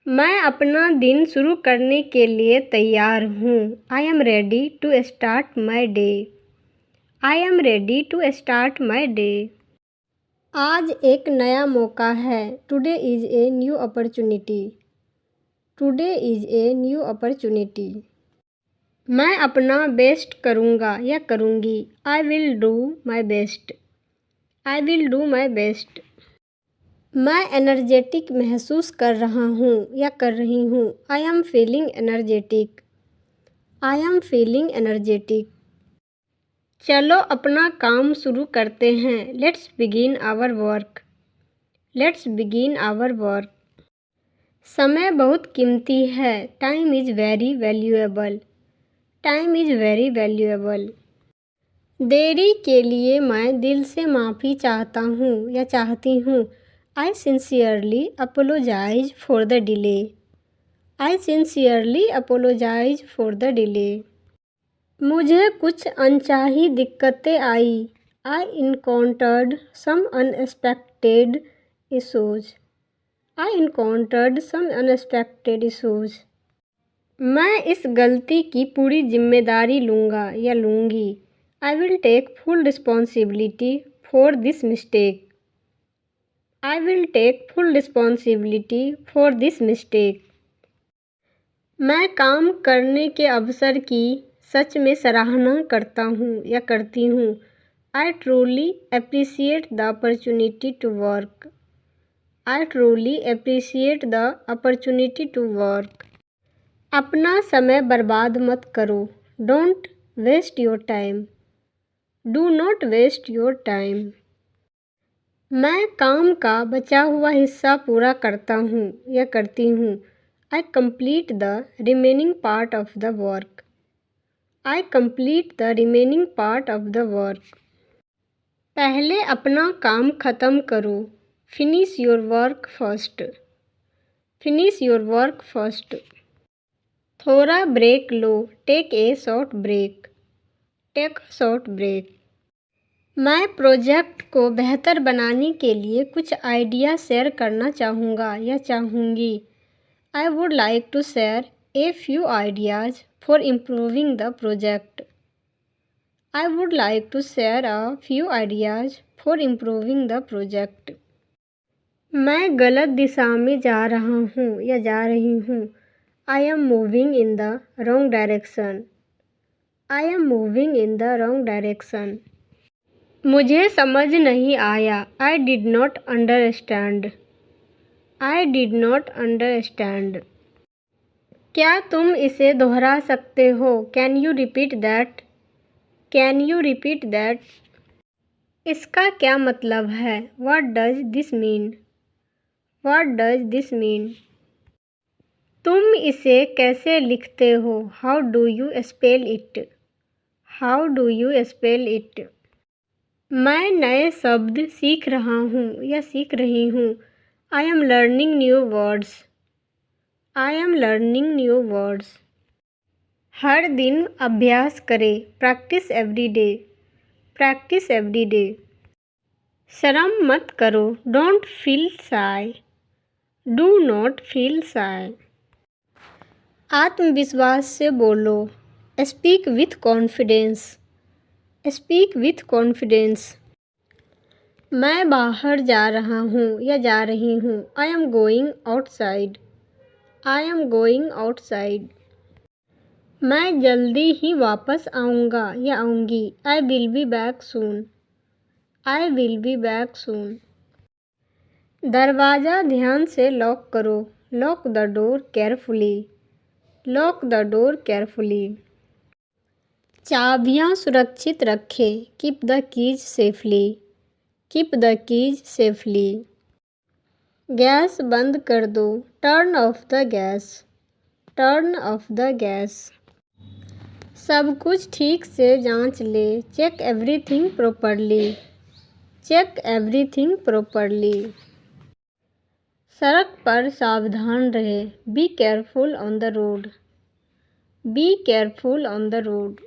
मैं अपना दिन शुरू करने के लिए तैयार हूँ। I am ready to start my day. I am ready to start my day. आज एक नया मौका है। Today is a new opportunity. Today is a new opportunity. मैं अपना बेस्ट करूँगा या करूँगी। I will do my best. I will do my best. मैं एनर्जेटिक महसूस कर रहा हूँ या कर रही हूँ। I am feeling energetic. I am feeling energetic. चलो अपना काम शुरू करते हैं। Let's begin our work. Let's begin our work. समय बहुत कीमती है। Time is very valuable. Time is very valuable. देरी के लिए मैं दिल से माफ़ी चाहता हूँ या चाहती हूँ। I sincerely apologise for the delay. I sincerely apologise for the delay. मुझे कुछ अनचाही दिक्कतें आई। I encountered some unexpected issues. I encountered some unexpected issues. मैं इस गलती की पूरी जिम्मेदारी लूँगा या लूँगी। I will take full responsibility for this mistake. I will take full responsibility for this mistake. मैं काम करने के अवसर की सच में सराहना करता हूँ या करती हूँ। I truly appreciate the opportunity to work. I truly appreciate the opportunity to work. अपना समय बर्बाद मत करो। Don't waste your time. Do not waste your time. मैं काम का बचा हुआ हिस्सा पूरा करता हूँ या करती हूँ। I complete the remaining part of the work. I complete the remaining part of the work. पहले अपना काम ख़त्म करो। Finish your work first. Finish your work first. थोड़ा ब्रेक लो। Take a short break. Take a short break. मैं project को बेहतर बनाने के लिए कुछ आइडिया शेयर करना चाहूँगा या चाहूँगी। I would like to share a few ideas for improving the project. I would like to share a few ideas for improving the project. मैं गलत दिशा में जा रहा हूँ या जा रही हूँ। I am moving in the wrong direction. I am moving in the wrong direction. मुझे समझ नहीं आया। I did not understand. I did not understand. क्या तुम इसे दोहरा सकते हो? Can you repeat that? Can you repeat that? इसका क्या मतलब है? What does this mean? What does this mean? तुम इसे कैसे लिखते हो? How do you spell it? How do you spell it? मैं नए शब्द सीख रहा हूँ या सीख रही हूँ। I am learning new words. I am learning new words. हर दिन अभ्यास करें। Practice every day. Practice every day. शर्म मत करो। Don't feel shy. Do not feel shy. आत्मविश्वास से बोलो। Speak with confidence. Speak with confidence. मैं बाहर जा रहा हूँ या जा रही हूँ। I am going outside. I am going outside. मैं जल्दी ही वापस आऊँगा या आऊँगी। I will be back soon. I will be back soon. दरवाज़ा ध्यान से लॉक करो। Lock the door carefully. Lock the door carefully. चाबियाँ सुरक्षित रखें। Keep the keys safely. Keep the keys safely. Gas बंद कर दो। Turn off the gas. Turn off the gas. सब कुछ ठीक से जांच ले। Check everything properly. Check everything properly. सड़क पर सावधान रहे। Be careful on the road. Be careful on the road.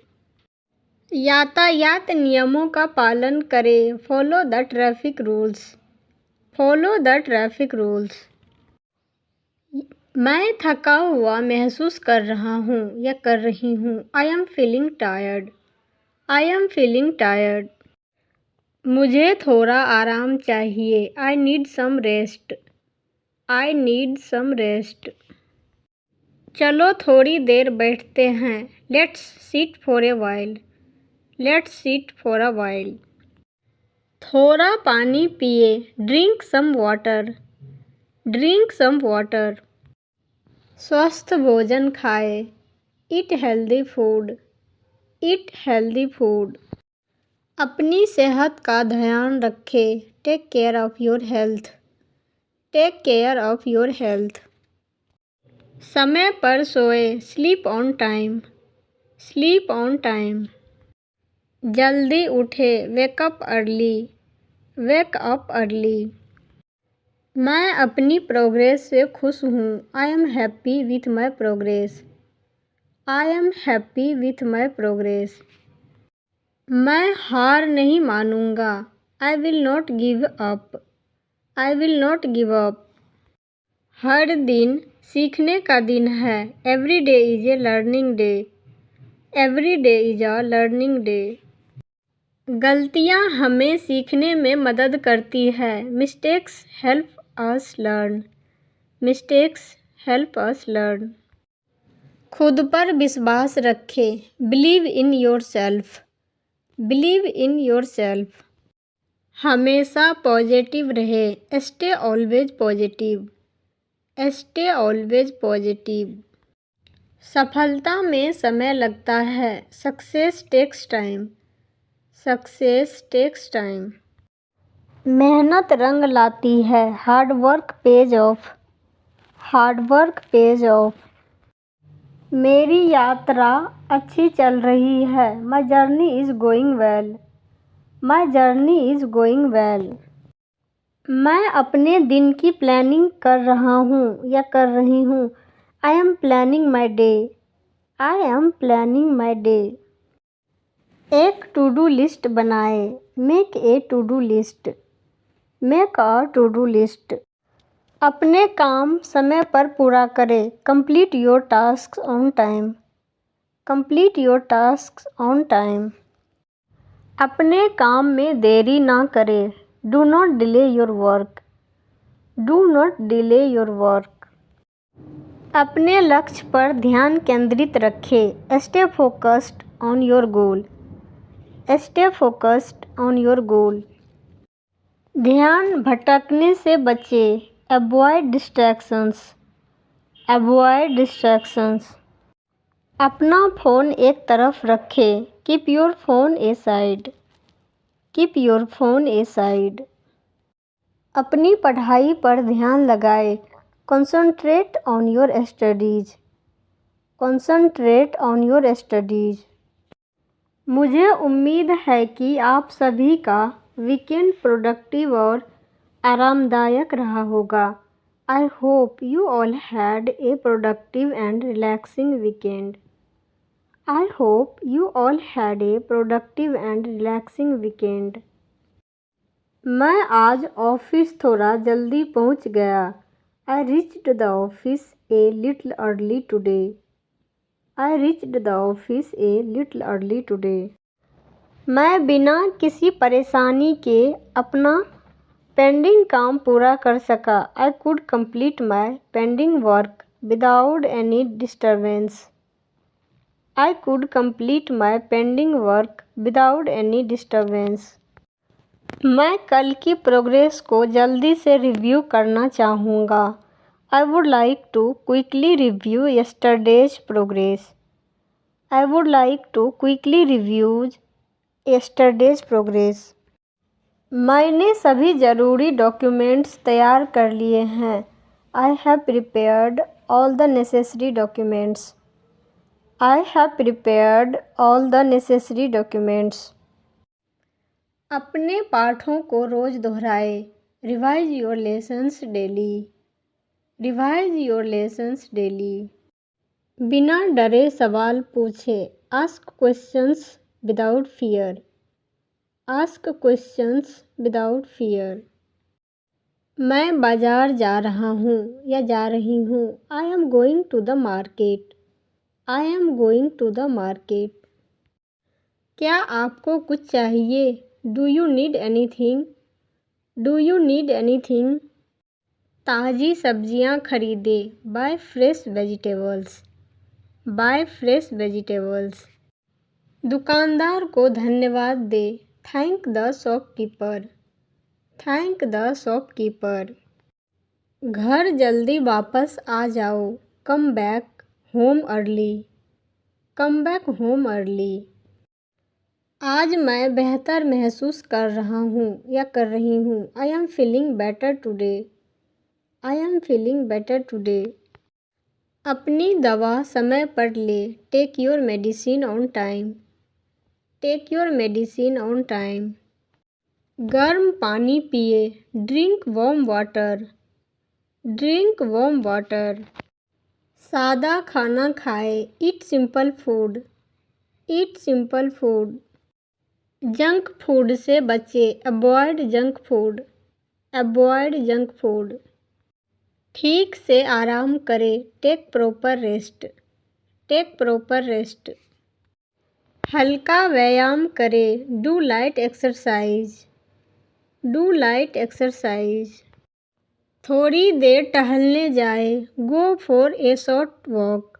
यातायात नियमों का पालन करें। Follow the traffic rules. Follow the traffic rules. मैं थका हुआ महसूस कर रहा हूँ या कर रही हूँ। I am feeling tired. I am feeling tired. मुझे थोड़ा आराम चाहिए। I need some rest. I need some rest. चलो थोड़ी देर बैठते हैं। Let's sit for a while. Let's sit for a while. थोड़ा पानी पिए। Drink some water. Drink some water. स्वस्थ भोजन खाए। Eat healthy food. Eat healthy food. अपनी सेहत का ध्यान रखें। Take care of your health. Take care of your health. समय पर सोए। Sleep on time. Sleep on time. जल्दी उठे। Wake up early. Wake up early. मैं अपनी प्रोग्रेस से खुश हूँ। I am happy with my progress. I am happy with my progress. मैं हार नहीं मानूंगा। I will not give up. I will not give up. हर दिन सीखने का दिन है। Every day is a learning day. Every day is a learning day. गलतियाँ हमें सीखने में मदद करती है। Mistakes help us learn. Mistakes help us learn. खुद पर विश्वास रखें। Believe in your self. Believe in your self. हमेशा पॉजिटिव रहे। Stay always positive. Stay always positive. सफलता में समय लगता है। Success takes time. Success takes time. मेहनत रंग लाती है। Hard work pays off. Hard work pays off. मेरी यात्रा अच्छी चल रही है। My journey is going well. My journey is going well. मैं अपने दिन की प्लानिंग कर रहा हूँ या कर रही हूँ। I am planning my day. I am planning my day. एक टू डू लिस्ट बनाए। Make a to do list. Make a to do list. अपने काम समय पर पूरा करें। Complete your task on time. Complete your task on time. अपने काम में देरी ना करें। Do not delay your work. Do not delay your work. अपने लक्ष्य पर ध्यान केंद्रित रखें। Stay focused on your goal. Stay focused on your goal. ध्यान भटकने से बचें। Avoid distractions. Avoid distractions. अपना फ़ोन एक तरफ रखें। Keep your phone A side. Keep your phone A side. अपनी पढ़ाई पर ध्यान लगाएं। Concentrate on your studies. Concentrate on your studies. मुझे उम्मीद है कि आप सभी का वीकेंड प्रोडक्टिव और आरामदायक रहा होगा। I hope you all had a productive and relaxing weekend. I hope you all had a productive and relaxing weekend. मैं आज ऑफिस थोड़ा जल्दी पहुंच गया। I reached the office a little early today. I reached the office a little early today. मैं बिना किसी परेशानी के अपना पेंडिंग काम पूरा कर सका। I could complete my pending work without any disturbance. I could complete my pending work without any disturbance. मैं कल की प्रोग्रेस को जल्दी से रिव्यू करना चाहूँगा। I would like to quickly review yesterday's progress. I would like to quickly review yesterday's progress. मैंने सभी ज़रूरी डॉक्यूमेंट्स तैयार कर लिए हैं। I have prepared all the necessary documents. I have prepared all the necessary documents. अपने पाठों को रोज़ दोहराएं। Revise your lessons daily. Revise your lessons daily. बिना डरे सवाल पूछें। Ask questions without fear. Ask questions without fear. मैं बाजार जा रहा हूँ या जा रही हूँ। I am going to the market. I am going to the market. क्या आपको कुछ चाहिए? Do you need anything? Do you need anything? ताज़ी सब्जियाँ खरीदें। Buy fresh vegetables. Buy fresh vegetables. दुकानदार को धन्यवाद दें। Thank the shopkeeper. Thank the shopkeeper. घर जल्दी वापस आ जाओ। Come back home early. Come back home early. आज मैं बेहतर महसूस कर रहा हूँ या कर रही हूँ। I am feeling better today. I am feeling better today. अपनी दवा समय पर ले। Take your medicine on time. Take your medicine on time. गर्म पानी पिए। Drink warm water. Drink warm water. सादा खाना खाए। Eat simple food. Eat simple food. Junk food से बचे। Avoid junk food. Avoid junk food. ठीक से आराम करें। Take proper rest. Take proper rest. हल्का व्यायाम करें। Do light exercise. Do light exercise. थोड़ी देर टहलने जाए। Go for a short walk.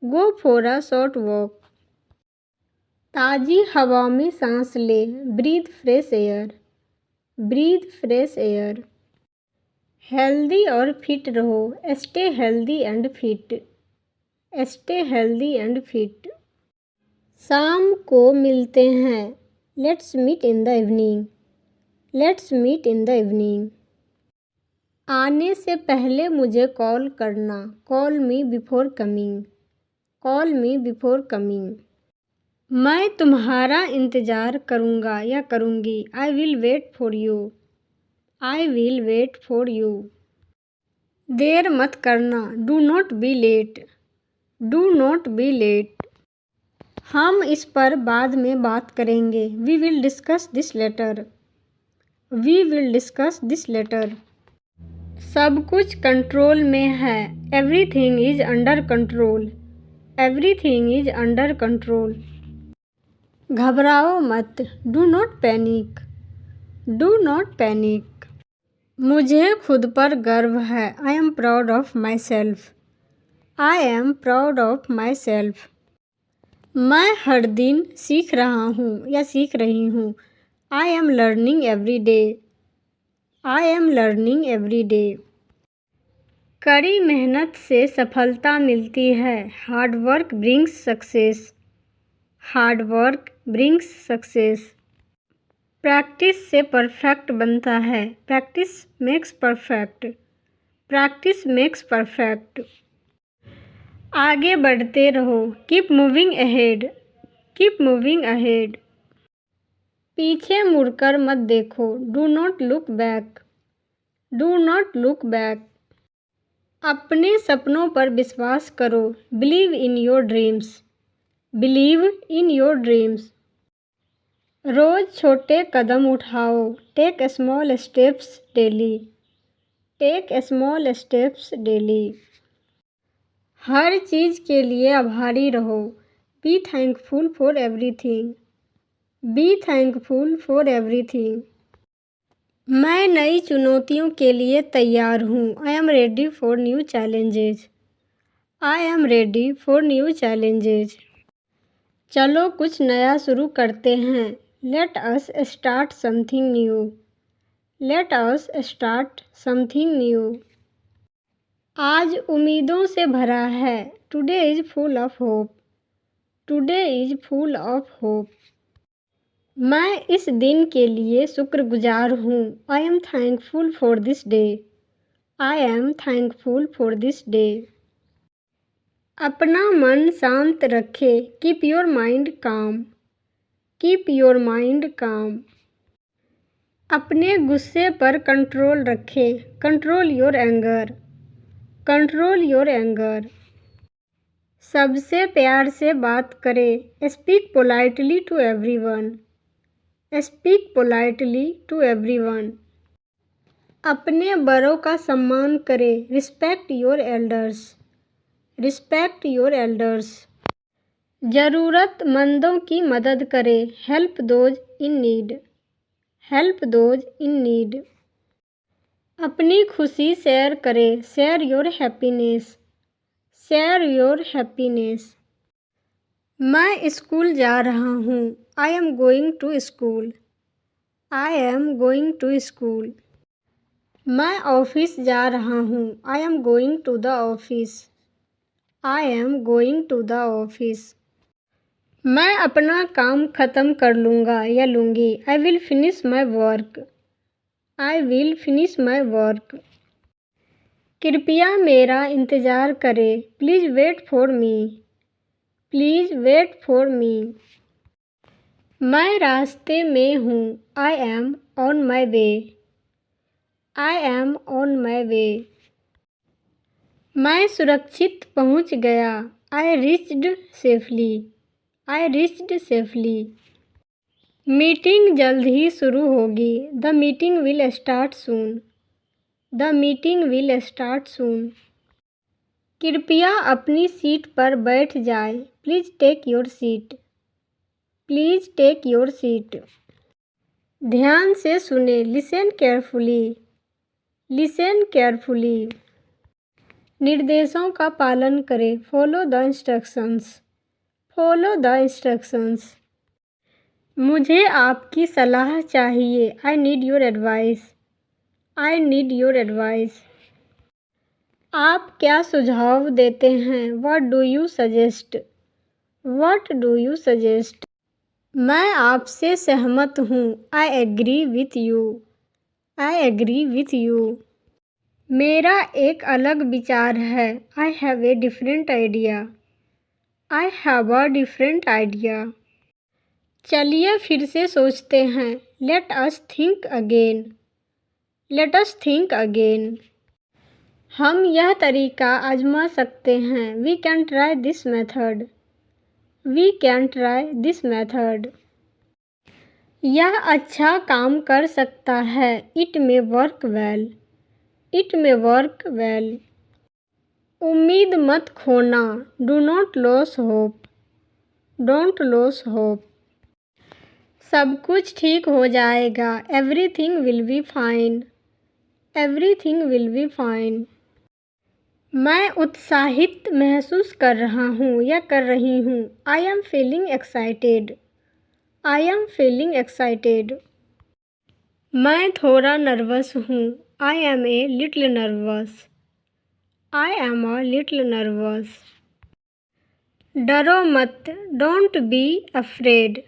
Go for a short walk. ताज़ी हवा में सांस ले। Breathe fresh air. Breathe fresh air. Healthy और फिट रहो। Stay healthy and fit. Stay healthy and fit. शाम को मिलते हैं। Let's meet in the evening. Let's meet in the evening. आने से पहले मुझे कॉल करना। Call me before coming. Call me before coming. मैं तुम्हारा इंतज़ार करूँगा या करूँगी। I will wait for you. I will wait for you. देर मत करना। Do not be late. Do not be late. हम इस पर बाद में बात करेंगे। We will discuss this later. We will discuss this later. सब कुछ कंट्रोल में है। Everything is under control. Everything is under control. घबराओ मत। Do not panic. Do not panic. मुझे खुद पर गर्व है। I am proud of my self. I am proud of my self. मैं हर दिन सीख रहा हूँ या सीख रही हूँ। I am learning every day. I am learning every day. कड़ी मेहनत से सफलता मिलती है। Hard work brings success. Hard work brings success. Practice से परफेक्ट बनता है। Practice makes perfect. Practice makes perfect. आगे बढ़ते रहो। Keep moving ahead. Keep moving ahead. पीछे मुड़कर मत देखो। Do not look back. Do not look back. अपने सपनों पर विश्वास करो। Believe in your dreams. Believe in your dreams. रोज़ छोटे कदम उठाओ। Take small steps daily. Take small steps daily. हर चीज़ के लिए आभारी रहो। Be thankful for everything. Be thankful for everything. मैं नई चुनौतियों के लिए तैयार हूँ। I am ready for new challenges. I am ready for new challenges. चलो कुछ नया शुरू करते हैं। Let us start something new. Let us start something new. आज उम्मीदों से भरा है। Today is full of hope. Today is full of hope. मैं इस दिन के लिए शुक्रगुजार हूँ। I am thankful for this day. I am thankful for this day. अपना मन शांत रखें। Keep your mind calm. Keep your mind calm. अपने गुस्से पर कंट्रोल रखें। Control your anger. Control your anger. सबसे प्यार से बात करें। Speak politely to everyone. Speak politely to everyone. अपने बड़ों का सम्मान करें। Respect your elders. Respect your elders. ज़रूरतमंदों की मदद करें। Help those in need. Help those in need. अपनी खुशी शेयर करें। Share your happiness. Share your happiness. मैं स्कूल जा रहा हूँ। I am going to school. I am going to school. मैं ऑफिस जा रहा हूँ। I am going to the office. I am going to the office. मैं अपना काम ख़त्म कर लूँगा या लूँगी। I will finish my work. I will finish my work. कृपया मेरा इंतज़ार करें। Please wait for me. Please wait for me. मैं रास्ते में हूँ। I am on my way. I am on my way. मैं सुरक्षित पहुँच गया। I reached safely. I reached safely. Meeting जल्द ही शुरू होगी। The meeting will start soon. The meeting will start soon. कृपया अपनी सीट पर बैठ जाए। Please take your seat. Please take your seat. ध्यान से सुने। Listen carefully. Listen carefully. निर्देशों का पालन करें। Follow the instructions. Follow the instructions. मुझे आपकी सलाह चाहिए। I need your advice. I need your advice. आप क्या सुझाव देते हैं? What do you suggest? What do you suggest? मैं आपसे सहमत हूँ। I agree with you. I agree with you. मेरा एक अलग विचार है। I have a different idea. I have a different idea. चलिए फिर से सोचते हैं। Let us think again. Let us think again. हम यह तरीका आजमा सकते हैं। We can try this method. We can try this method. यह अच्छा काम कर सकता है। It may work well. It may work well. उम्मीद मत खोना। Do not lose hope. Don't lose hope. सब कुछ ठीक हो जाएगा। Everything will be fine. Everything will be fine. मैं उत्साहित महसूस कर रहा हूँ या कर रही हूँ। I am feeling excited. I am feeling excited. मैं थोड़ा नर्वस हूँ। I am a little nervous. I am a little nervous. डरो मत। Don't be afraid.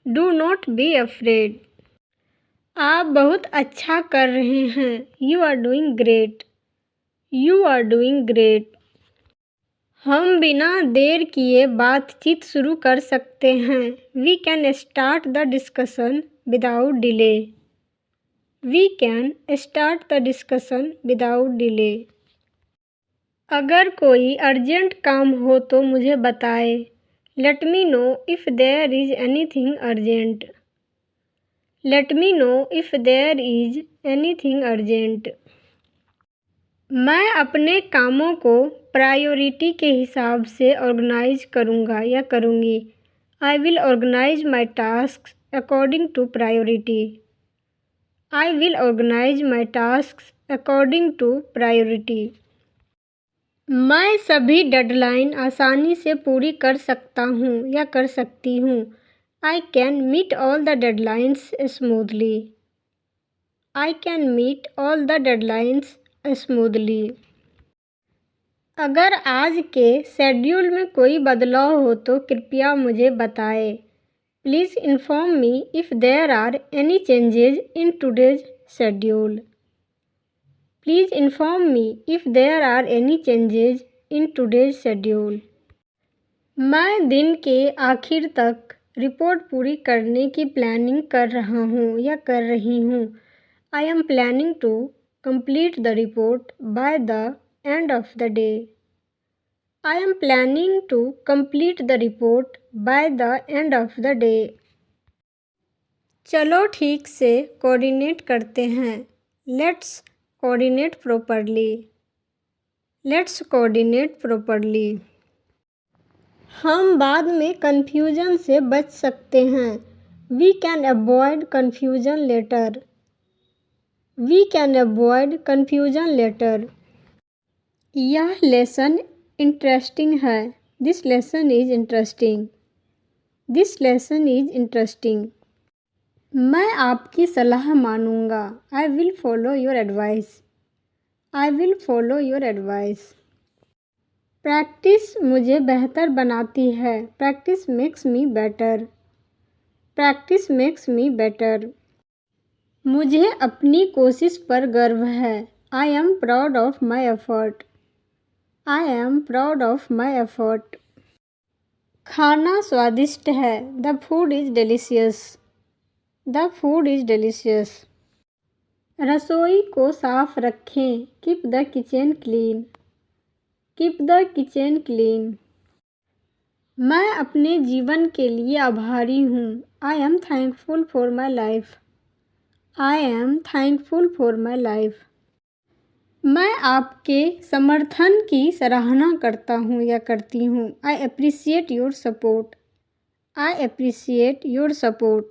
Do not be afraid. आप बहुत अच्छा कर रहे हैं। You are doing great. You are doing great. हम बिना देर किए बातचीत शुरू कर सकते हैं। We can start the discussion without delay. We can start the discussion without delay. अगर कोई अर्जेंट काम हो तो मुझे बताए। Let me know if there is anything urgent. Let me know if there is anything urgent. मैं अपने कामों को प्रायोरिटी के हिसाब से ऑर्गेनाइज करूँगा या करूँगी। I will organise my task according to priority. I will organise my task according to priority. मैं सभी डेडलाइन आसानी से पूरी कर सकता हूँ या कर सकती हूँ। I can meet all the deadlines smoothly. I can meet all the deadlines smoothly. अगर आज के शेड्यूल में कोई बदलाव हो तो कृपया मुझे बताएं। Please inform me if there are any changes in today's schedule. Please inform me if there are any changes in today's schedule. मैं दिन के आखिर तक रिपोर्ट पूरी करने की प्लानिंग कर रहा हूँ या कर रही हूँ। I am planning to complete the report by the end of the day. I am planning to complete the report by the end of the day. चलो ठीक से कोऑर्डिनेट करते हैं। Let's coordinate properly. Let's coordinate properly. हम बाद में confusion से बच सकते हैं। We can avoid confusion later. We can avoid confusion later. यह लेसन इंटरेस्टिंग है। This lesson is interesting. This lesson is interesting. मैं आपकी सलाह मानूंगा। I will follow your advice. I will follow your advice. Practice मुझे बेहतर बनाती है। Practice makes me better. Practice makes me better. मुझे अपनी कोशिश पर गर्व है। I am proud of my effort. I am proud of my effort. खाना स्वादिष्ट है। The food is delicious. The food is delicious. रसोई को साफ रखें। Keep the kitchen clean. Keep the kitchen clean. मैं अपने जीवन के लिए आभारी हूँ। I am thankful for my life. I am thankful for my life. मैं आपके समर्थन की सराहना करता हूँ या करती हूँ। I appreciate your support. I appreciate your support.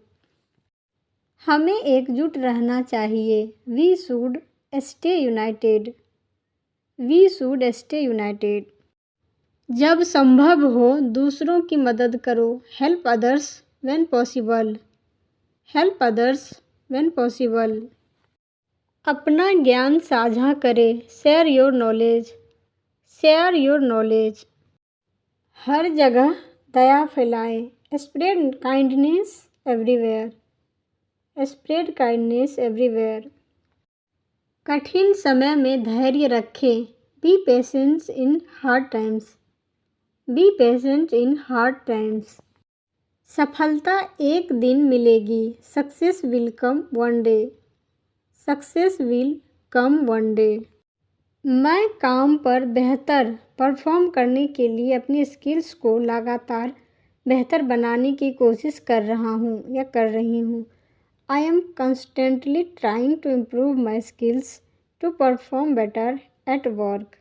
हमें एकजुट रहना चाहिए। We should stay united. We should stay united. जब संभव हो दूसरों की मदद करो। Help others when possible. Help others when possible. अपना ज्ञान साझा करें। Share your knowledge. Share your knowledge. हर जगह दया फैलाएं। Spread kindness everywhere. Spread kindness everywhere. कठिन समय में धैर्य रखें। Be patient in hard times. B patient in hard times. सफलता एक दिन मिलेगी। Success will come one day. Success will come one day. मैं काम पर बेहतर परफॉर्म करने के लिए अपनी स्किल्स को लगातार बेहतर बनाने की कोशिश कर रहा हूँ या कर रही हूँ। I am constantly trying to improve my skills to perform better at work.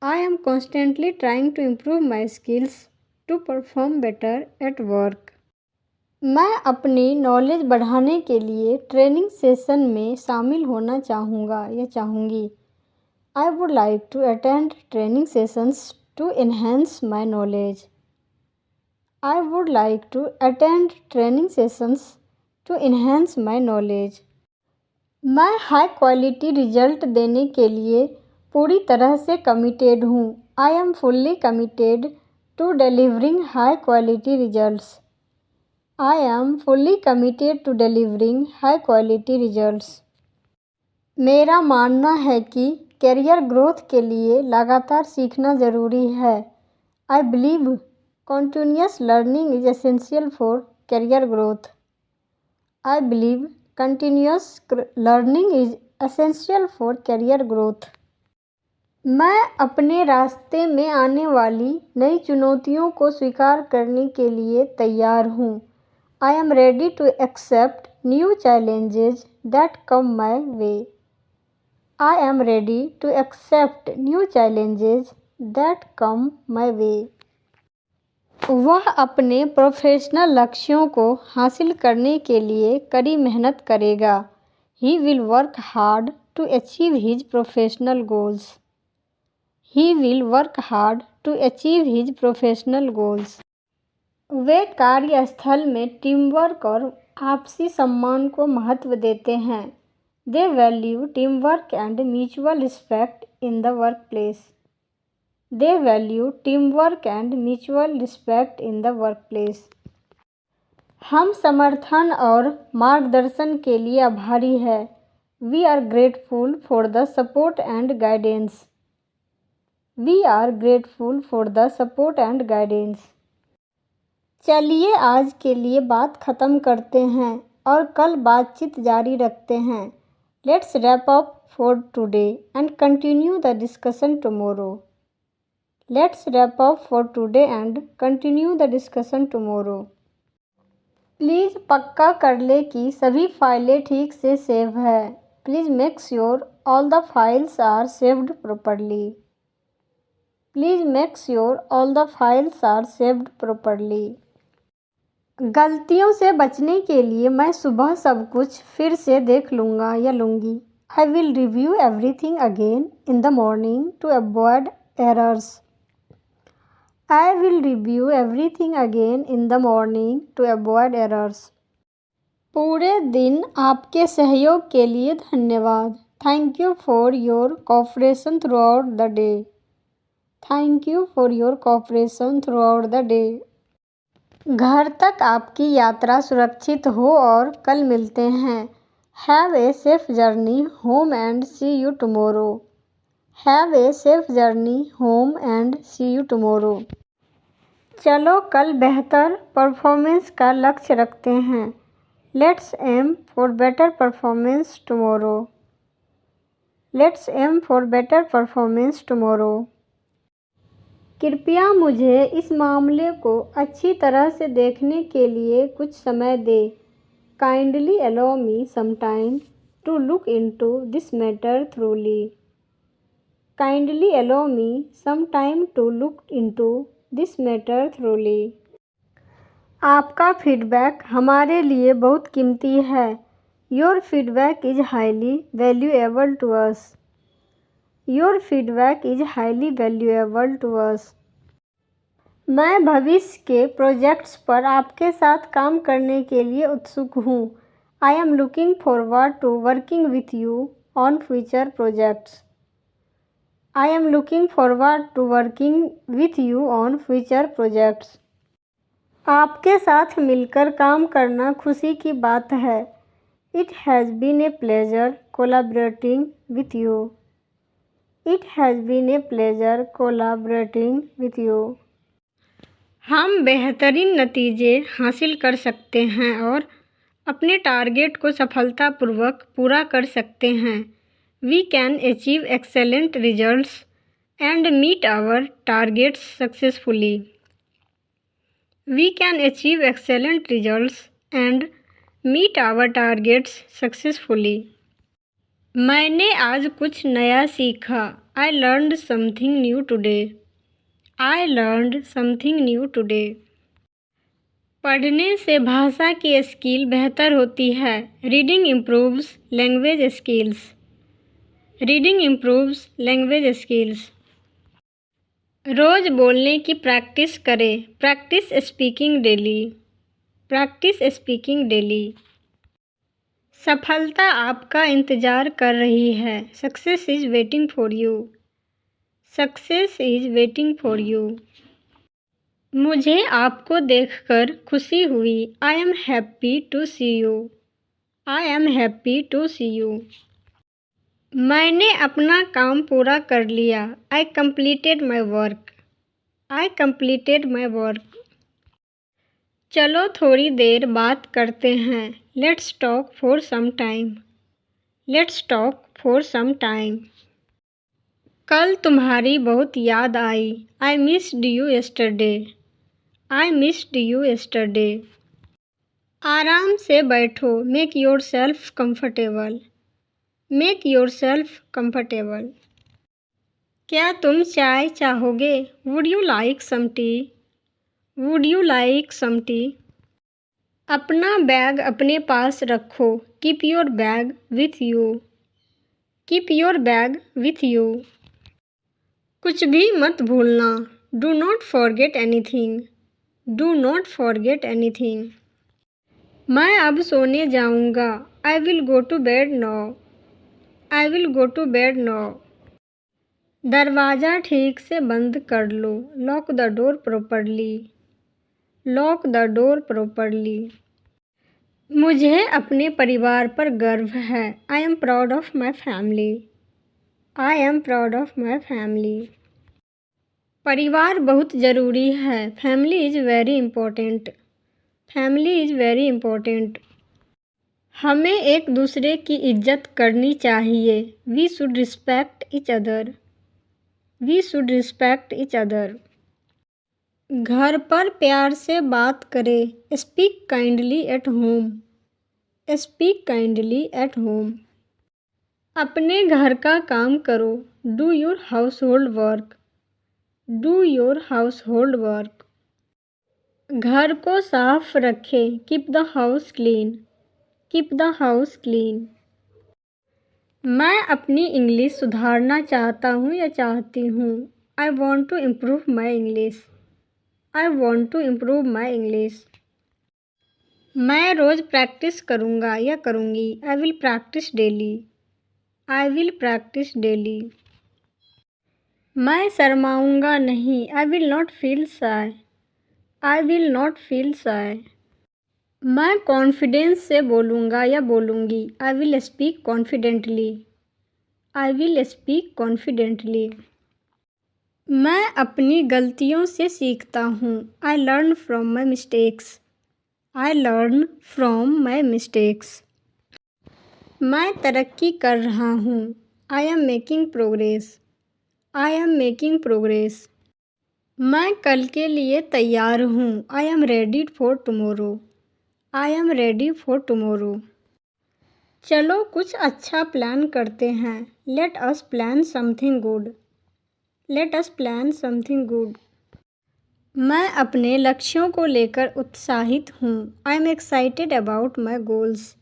I am constantly trying to improve my skills to perform better at work. मैं अपनी नॉलेज बढ़ाने के लिए ट्रेनिंग सेशन में शामिल होना चाहूँगा या चाहूँगी। I would like to attend training sessions to enhance my knowledge. I would like to attend training sessions to enhance my knowledge. मैं हाई क्वालिटी रिजल्ट देने के लिए पूरी तरह से कमिटेड हूँ। I am fully committed to delivering high quality results. I am fully committed to delivering high quality results. मेरा मानना है कि कैरियर ग्रोथ के लिए लगातार सीखना ज़रूरी है। I believe continuous learning is essential for career growth. I believe continuous learning is essential for career growth. मैं अपने रास्ते में आने वाली नई चुनौतियों को स्वीकार करने के लिए तैयार हूँ। I am ready to accept new challenges that come my way. I am ready to accept new challenges that come my way. वह अपने प्रोफेशनल लक्ष्यों को हासिल करने के लिए कड़ी मेहनत करेगा। He will work hard to achieve his professional goals. He will work hard to achieve his professional goals. वे कार्यस्थल में टीमवर्क और आपसी सम्मान को महत्व देते हैं। They value teamwork and mutual respect in the workplace. They value teamwork and mutual respect in the workplace. हम समर्थन और मार्गदर्शन के लिए आभारी हैं। We are grateful for the support and guidance. We are grateful for the support and guidance. चलिए आज के लिए बात ख़त्म करते हैं और कल बातचीत जारी रखते हैं। Let's wrap up for today and continue the discussion tomorrow. Let's wrap up for today and continue the discussion tomorrow. Please पक्का कर ले कि सभी फाइलें ठीक से सेव है। Please make sure all the files are saved properly. Please make sure all the files are saved properly. गलतियों से बचने के लिए मैं सुबह सब कुछ फिर से देख लूँगा या लूँगी। I will review everything again in the morning to avoid errors. I will review everything again in the morning to avoid errors. पूरे दिन आपके सहयोग के लिए धन्यवाद. Thank you for your cooperation throughout the day. Thank you for your cooperation throughout the day. घर तक आपकी यात्रा सुरक्षित हो और कल मिलते हैं. Have a safe journey home and see you tomorrow. Have a safe journey home and see you tomorrow. चलो कल बेहतर परफॉर्मेंस का लक्ष्य रखते हैं. Let's aim for better performance tomorrow. Let's aim for better performance tomorrow. कृपया मुझे इस मामले को अच्छी तरह से देखने के लिए कुछ समय दें. Kindly allow me some time to look into this matter thoroughly. Kindly allow me some time to look into this matter thoroughly. आपका फीडबैक हमारे लिए बहुत कीमती है. Your feedback is highly valuable to us. Your feedback is highly valuable to us. मैं भविष्य के projects पर आपके साथ काम करने के लिए उत्सुक हूँ. I am looking forward to working with you on future projects. I am looking forward to working with you on future projects. आपके साथ मिलकर काम करना खुशी की बात है. It has been a pleasure collaborating with you. It has been a pleasure collaborating with you. हम बेहतरीन नतीजे हासिल कर सकते हैं और अपने टारगेट को सफलतापूर्वक पूरा कर सकते हैं. We can achieve excellent results and meet our targets successfully. We can achieve excellent results and meet our targets successfully. मैंने आज कुछ नया सीखा. I learned something new today. I learned something new today. पढ़ने से भाषा की स्किल बेहतर होती है. Reading improves language skills. Reading improves language skills. रोज़ बोलने की प्रैक्टिस करें. Practice speaking daily. Practice speaking daily. सफलता आपका इंतज़ार कर रही है. Success is waiting for you. Success is waiting for you. मुझे आपको देखकर खुशी हुई. I am happy to see you. I am happy to see you. मैंने अपना काम पूरा कर लिया. I completed my work. I completed my work. चलो थोड़ी देर बात करते हैं. Let's talk for some time. Let's talk for some time. कल तुम्हारी बहुत याद आई. I missed you yesterday. I missed you yesterday. आराम से बैठो. Make yourself comfortable. Make yourself comfortable. क्या तुम चाय चाहोगे? Would you like some tea? Would you like some tea? अपना बैग अपने पास रखो. Keep your bag with you. Keep your bag with you. कुछ भी मत भूलना. Do not forget anything. Do not forget anything. मैं अब सोने जाऊंगा. I will go to bed now. I will go to bed now. दरवाज़ा ठीक से बंद कर लो. Lock the door properly. Lock the door properly. मुझे अपने परिवार पर गर्व है. I am proud of my family. I am proud of my family. परिवार बहुत ज़रूरी है. Family is very important. Family is very important. हमें एक दूसरे की इज्जत करनी चाहिए. We should respect each other. We should respect each other. घर पर प्यार से बात करें. Speak kindly at home. Speak kindly at home. अपने घर का काम करो। Do your household work. Do your household work. घर को साफ रखें। Keep the house clean. Keep the house clean. मैं अपनी इंग्लिश सुधारना चाहता हूँ या चाहती हूँ। I want to improve my English. I want to improve my English. मैं रोज़ प्रैक्टिस करूँगा या करूँगी। I will practise daily. I will practise daily. मैं शर्माऊँगा नहीं। I will not feel shy. I will not feel शाय। मैं कॉन्फिडेंस से बोलूँगा या बोलूँगी। I will speak confidently. I will speak confidently. मैं अपनी गलतियों से सीखता हूँ। I learn from my mistakes. I learn from my mistakes. मैं तरक्की कर रहा हूँ। I am making progress. I am making progress. मैं कल के लिए तैयार हूँ। I am ready for tomorrow. I am ready for tomorrow. चलो कुछ अच्छा प्लान करते हैं। Let us plan something good. Let us plan something good. मैं अपने लक्ष्यों को लेकर उत्साहित हूँ। I am excited about my goals.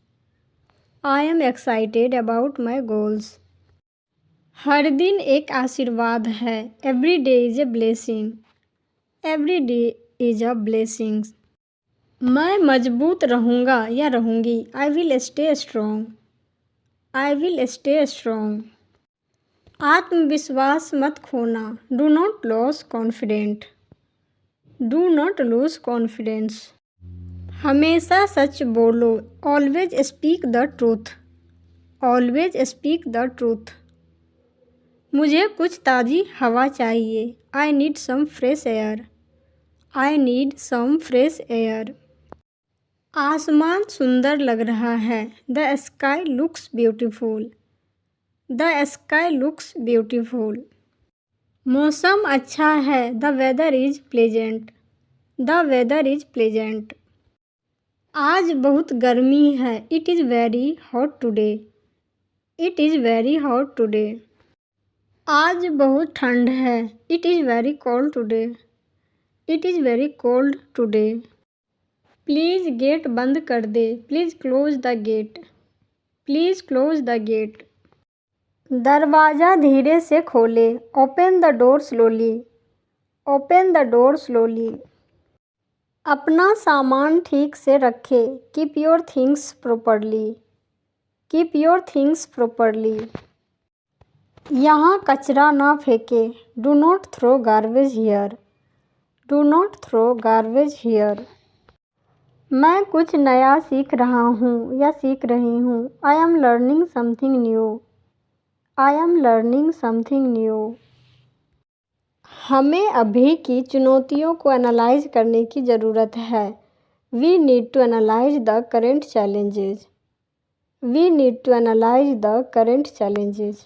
I am excited about my goals. हर दिन एक आशीर्वाद है। Every day is a blessing. Every day is a blessing. मैं मजबूत रहूँगा या रहूँगी। I will stay strong. I will stay strong. आत्मविश्वास मत खोना। Do not loss confident. Do not lose confidence. हमेशा सच बोलो। Always speak the truth. Always speak the truth. मुझे कुछ ताज़ी हवा चाहिए। I need some fresh air. I need some fresh air. आसमान सुंदर लग रहा है। The sky looks beautiful. The sky looks beautiful. मौसम अच्छा है। The weather is pleasant. The weather is pleasant. आज बहुत गर्मी है। It is very hot today. It is very hot today. आज बहुत ठंड है। It is very cold today. It is very cold today. Please gate बंद कर दे। Please close the gate. Please close the gate. दरवाज़ा धीरे से खोले। Open the door slowly. Open the door slowly. अपना सामान ठीक से रखें। Keep your things properly. Keep your things properly. यहाँ कचरा ना फेंके। Do not throw garbage here. Do not throw garbage here. मैं कुछ नया सीख रहा हूँ या सीख रही हूँ। I am learning something new. I am learning something new. हमें अभी की चुनौतियों को एनालाइज करने की ज़रूरत है। We need to analyse the current challenges. We need to analyse the current challenges.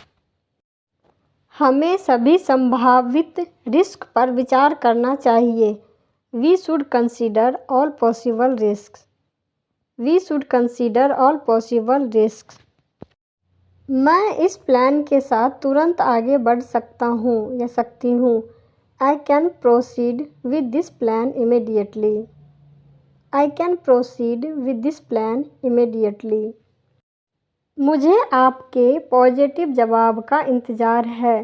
हमें सभी संभावित रिस्क पर विचार करना चाहिए। We should consider all possible risk. We should consider all possible risk. मैं इस प्लान के साथ तुरंत आगे बढ़ सकता हूँ या सकती हूँ। I can proceed with this plan immediately. I can proceed with this plan immediately. मुझे आपके पॉजिटिव जवाब का इंतज़ार है।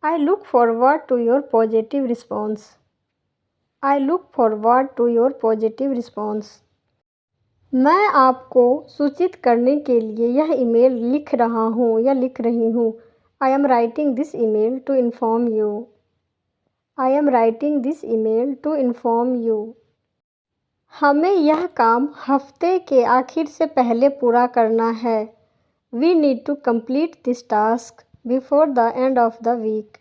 I look forward to your positive response. I look forward to your positive response. मैं आपको सूचित करने के लिए यह ईमेल लिख रहा हूँ या लिख रही हूँ। I am writing this email to inform you. I am writing this email to inform you. हमें यह काम हफ्ते के आखिर से पहले पूरा करना है। We need to complete this task before the end of the week.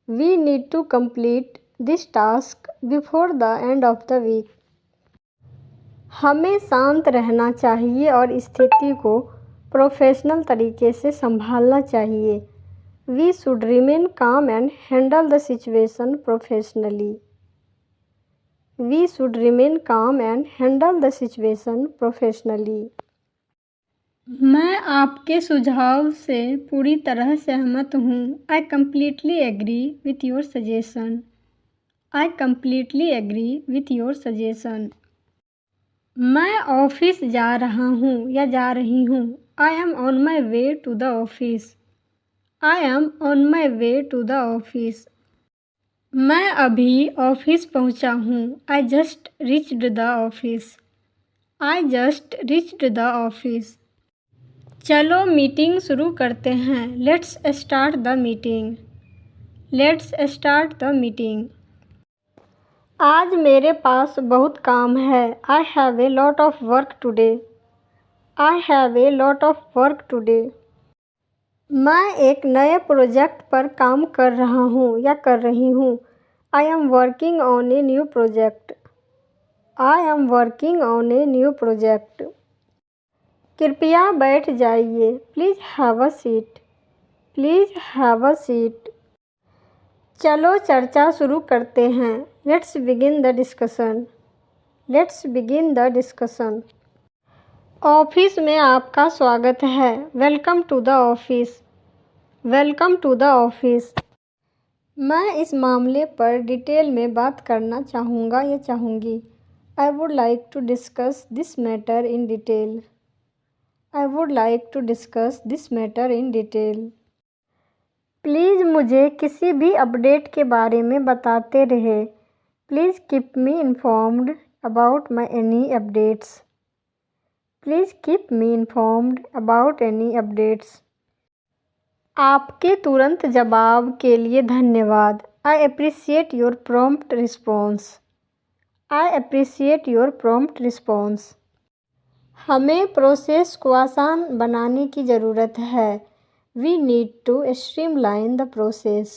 We need to complete this task before the end of the week. हमें शांत रहना चाहिए और स्थिति को प्रोफेशनल तरीके से संभालना चाहिए। We should remain calm and handle the situation professionally. We should remain calm and handle the situation professionally. मैं आपके सुझाव से पूरी तरह सहमत हूँ। I completely agree with your suggestion. I completely agree with your suggestion. मैं ऑफिस जा रहा हूँ या जा रही हूँ। I am on my way to the office. I am on my way to the office. मैं अभी ऑफिस पहुँचा हूँ। I just reached the office. I just reached the office. चलो मीटिंग शुरू करते हैं। Let's start the meeting. Let's start the meeting. आज मेरे पास बहुत काम है। I have a lot of work today. I have a lot of work today. मैं एक नए प्रोजेक्ट पर काम कर रहा हूँ या कर रही हूँ। I am working on a new project. I am working on a new project. कृपया बैठ जाइए। Please have a seat. Please have a seat. चलो चर्चा शुरू करते हैं। Let's begin the discussion. Let's begin the discussion. Office में आपका स्वागत है। Welcome to the office. Welcome to the office. मैं इस मामले पर डिटेल में बात करना चाहूँगा या चाहूँगी। I would like to discuss this matter in detail. I would like to discuss this matter in detail. Please मुझे किसी भी अपडेट के बारे में बताते रहे। Please keep me informed about my any updates. Please keep me informed about any updates. आपके तुरंत जवाब के लिए धन्यवाद। I appreciate your prompt response. I appreciate your prompt response. हमें प्रोसेस को आसान बनाने की ज़रूरत है। We need to streamline the process.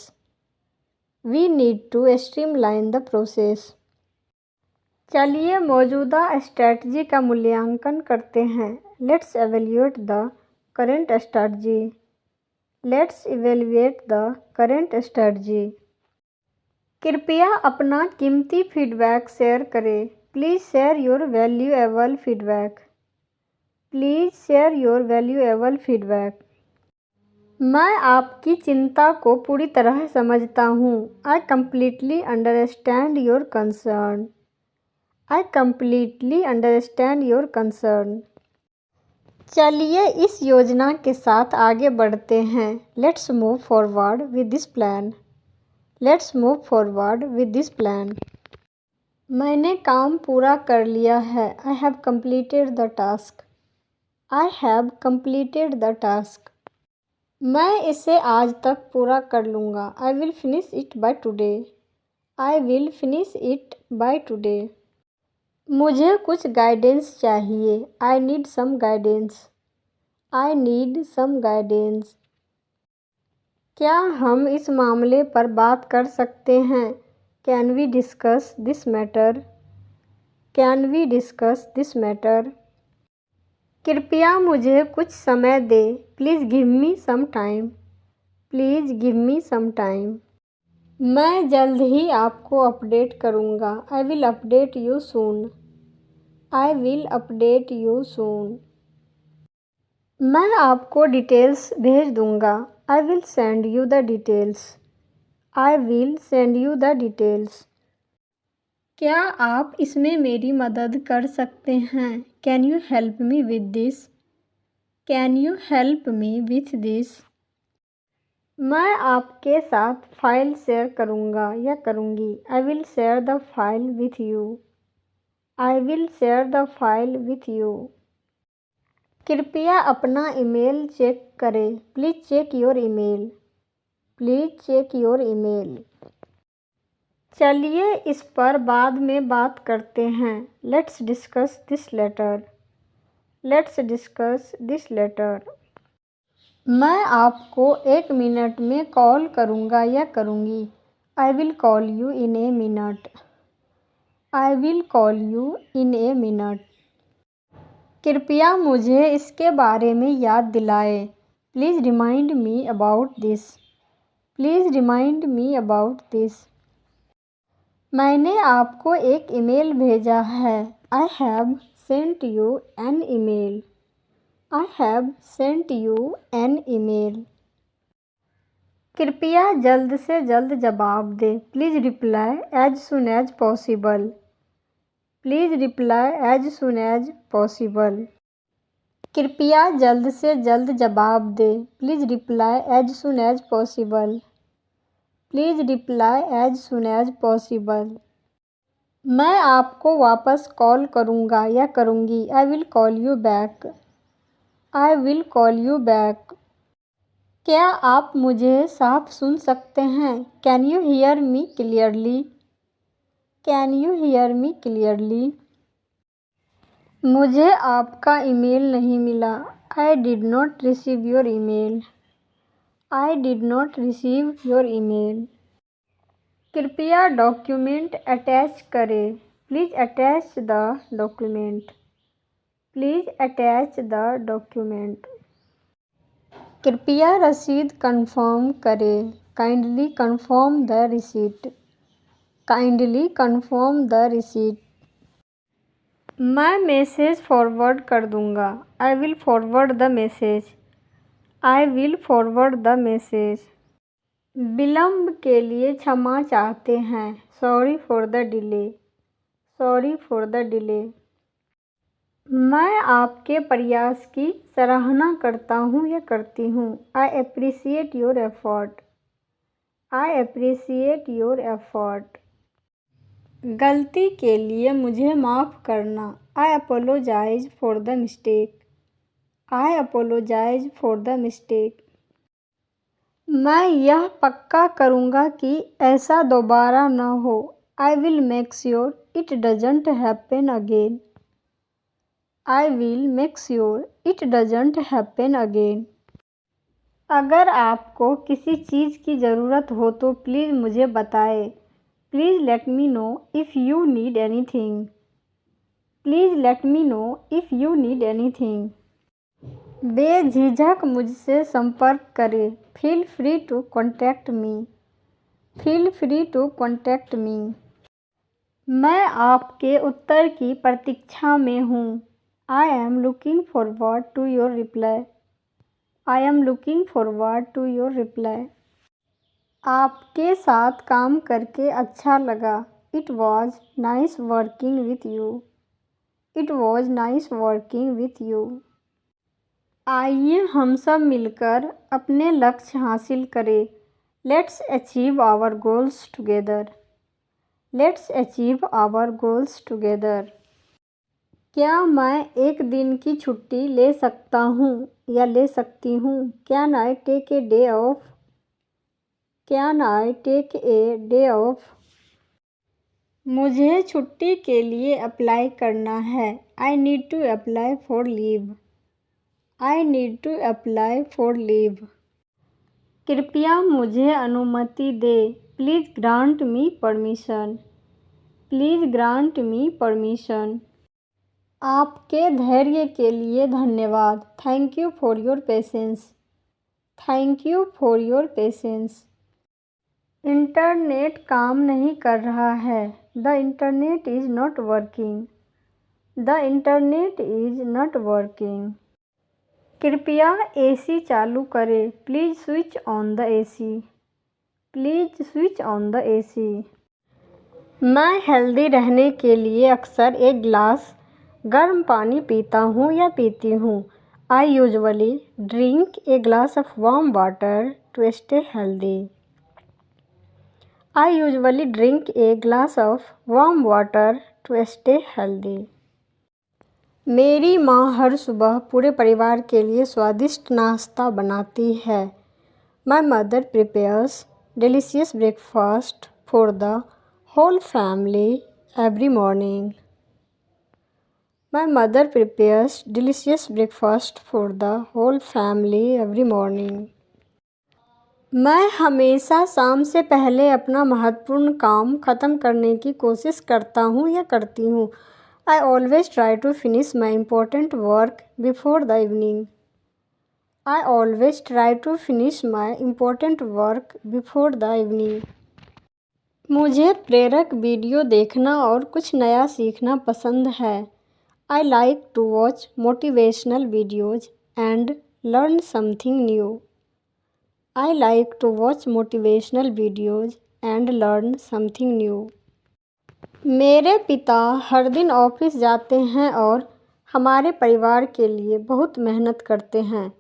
We need to streamline the process. चलिए मौजूदा स्ट्रेटजी का मूल्यांकन करते हैं। Let's evaluate the current strategy. Let's evaluate the current strategy. कृपया अपना कीमती फीडबैक शेयर करें। Please share your valuable feedback. Please share your valuable feedback. मैं आपकी चिंता को पूरी तरह समझता हूँ। I completely understand your concern. I completely understand your concern. चलिए इस योजना के साथ आगे बढ़ते हैं। Let's move forward with this plan. Let's move forward with this plan. मैंने काम पूरा कर लिया है। I have completed the task. I have completed the task. मैं इसे आज तक पूरा कर लूँगा। I will finish it by today. I will finish it by today. मुझे कुछ गाइडेंस चाहिए। I need some guidance. I need some guidance. क्या हम इस मामले पर बात कर सकते हैं? Can we discuss this matter? Can we discuss this matter? कृपया मुझे कुछ समय दें। Please give me some time. Please give me some time. मैं जल्द ही आपको अपडेट करूँगा। I will update you soon. I will update you soon. मैं आपको डिटेल्स भेज दूँगा। I will send you the details. I will send you the details. क्या आप इसमें मेरी मदद कर सकते हैं? Can you help me with this? Can you help me with this? मैं आपके साथ फाइल शेयर करूँगा या करूँगी। I will share the file with you. I will share the file with you. कृपया अपना ईमेल चेक करें। Please check your email. Please check your email. चलिए इस पर बाद में बात करते हैं। Let's discuss this later. Let's discuss this later. मैं आपको 1 मिनट में कॉल करूँगा या करूँगी। I will call you in a minute. I will call you in a minute. कृपया मुझे इसके बारे में याद दिलाएं। Please remind me about this. Please remind me about this. मैंने आपको एक ईमेल भेजा है। I have sent you an email. I have sent you an email. कृपया जल्द से जल्द जवाब दें. Please reply as soon as possible. Please reply as soon as possible. कृपया जल्द से जल्द जवाब दें. Please reply as soon as possible. Please reply as soon as possible. मैं आपको वापस कॉल करूँगा या करूँगी. I will call you back. I will call you back. क्या आप मुझे साफ सुन सकते हैं? Can you hear me clearly? Can you hear me clearly? मुझे आपका ईमेल नहीं मिला. I did not receive your email. I did not receive your email. कृपया डॉक्यूमेंट अटैच करें. Please attach the document. Please attach the document. कृपया रसीद confirm करें. Kindly confirm the receipt. Kindly confirm the receipt. मैं message forward कर दूंगा. I will forward the message. I will forward the message. विलंब के लिए क्षमा चाहते हैं. Sorry for the delay. Sorry for the delay. मैं आपके प्रयास की सराहना करता हूँ या करती हूँ. I appreciate your effort. I appreciate your effort. गलती के लिए मुझे माफ़ करना. I apologise for the mistake. I apologise for the mistake. मैं यह पक्का करूँगा कि ऐसा दोबारा न हो. I will make sure it doesn't happen again. I will make sure it doesn't happen again. अगर आपको किसी चीज़ की ज़रूरत हो तो प्लीज़ मुझे बताएं. Please let me know if you need anything. Please let me know if you need anything. बेझिझक मुझसे संपर्क करें. Feel free to contact me. Feel free to contact me. मैं आपके उत्तर की प्रतीक्षा में हूँ. I am looking forward to your reply. I am looking forward to your reply. आपके साथ काम करके अच्छा लगा. It was nice working with you. It was nice working with you. आइए हम सब मिलकर अपने लक्ष्य हासिल करें. Let's achieve our goals together. Let's achieve our goals together. क्या मैं एक दिन की छुट्टी ले सकता हूँ या ले सकती हूँ? Can I take a day off? Can I take a day off? मुझे छुट्टी के लिए अप्लाई करना है. I need to apply for leave. I need to apply for leave. कृपया मुझे अनुमति दें. Please grant me permission. Please grant me permission. आपके धैर्य के लिए धन्यवाद. Thank you for your patience. Thank you for your patience. Internet काम नहीं कर रहा है. The internet is not working. The internet is not working. कृपया एसी चालू करें. Please switch on the AC. Please switch on the AC. मैं healthy रहने के लिए अक्सर एक गिलास गर्म पानी पीता हूँ या पीती हूँ. I usually drink a glass of warm water to stay healthy. I usually drink a glass of warm water to stay healthy. मेरी माँ हर सुबह पूरे परिवार के लिए स्वादिष्ट नाश्ता बनाती है. My mother prepares delicious breakfast for the whole family every morning. My mother prepares delicious breakfast for the whole family every morning. मैं हमेशा शाम से पहले अपना महत्वपूर्ण काम ख़त्म करने की कोशिश करता हूँ या करती हूँ. I always try to finish my important work before the evening. I always try to finish my important work before the evening. मुझे प्रेरक वीडियो देखना और कुछ नया सीखना पसंद है. I like to watch motivational videos. and learn something new. I like to watch motivational videos and learn something new. मेरे पिता हर दिन ऑफिस जाते हैं और हमारे परिवार के लिए बहुत मेहनत करते हैं.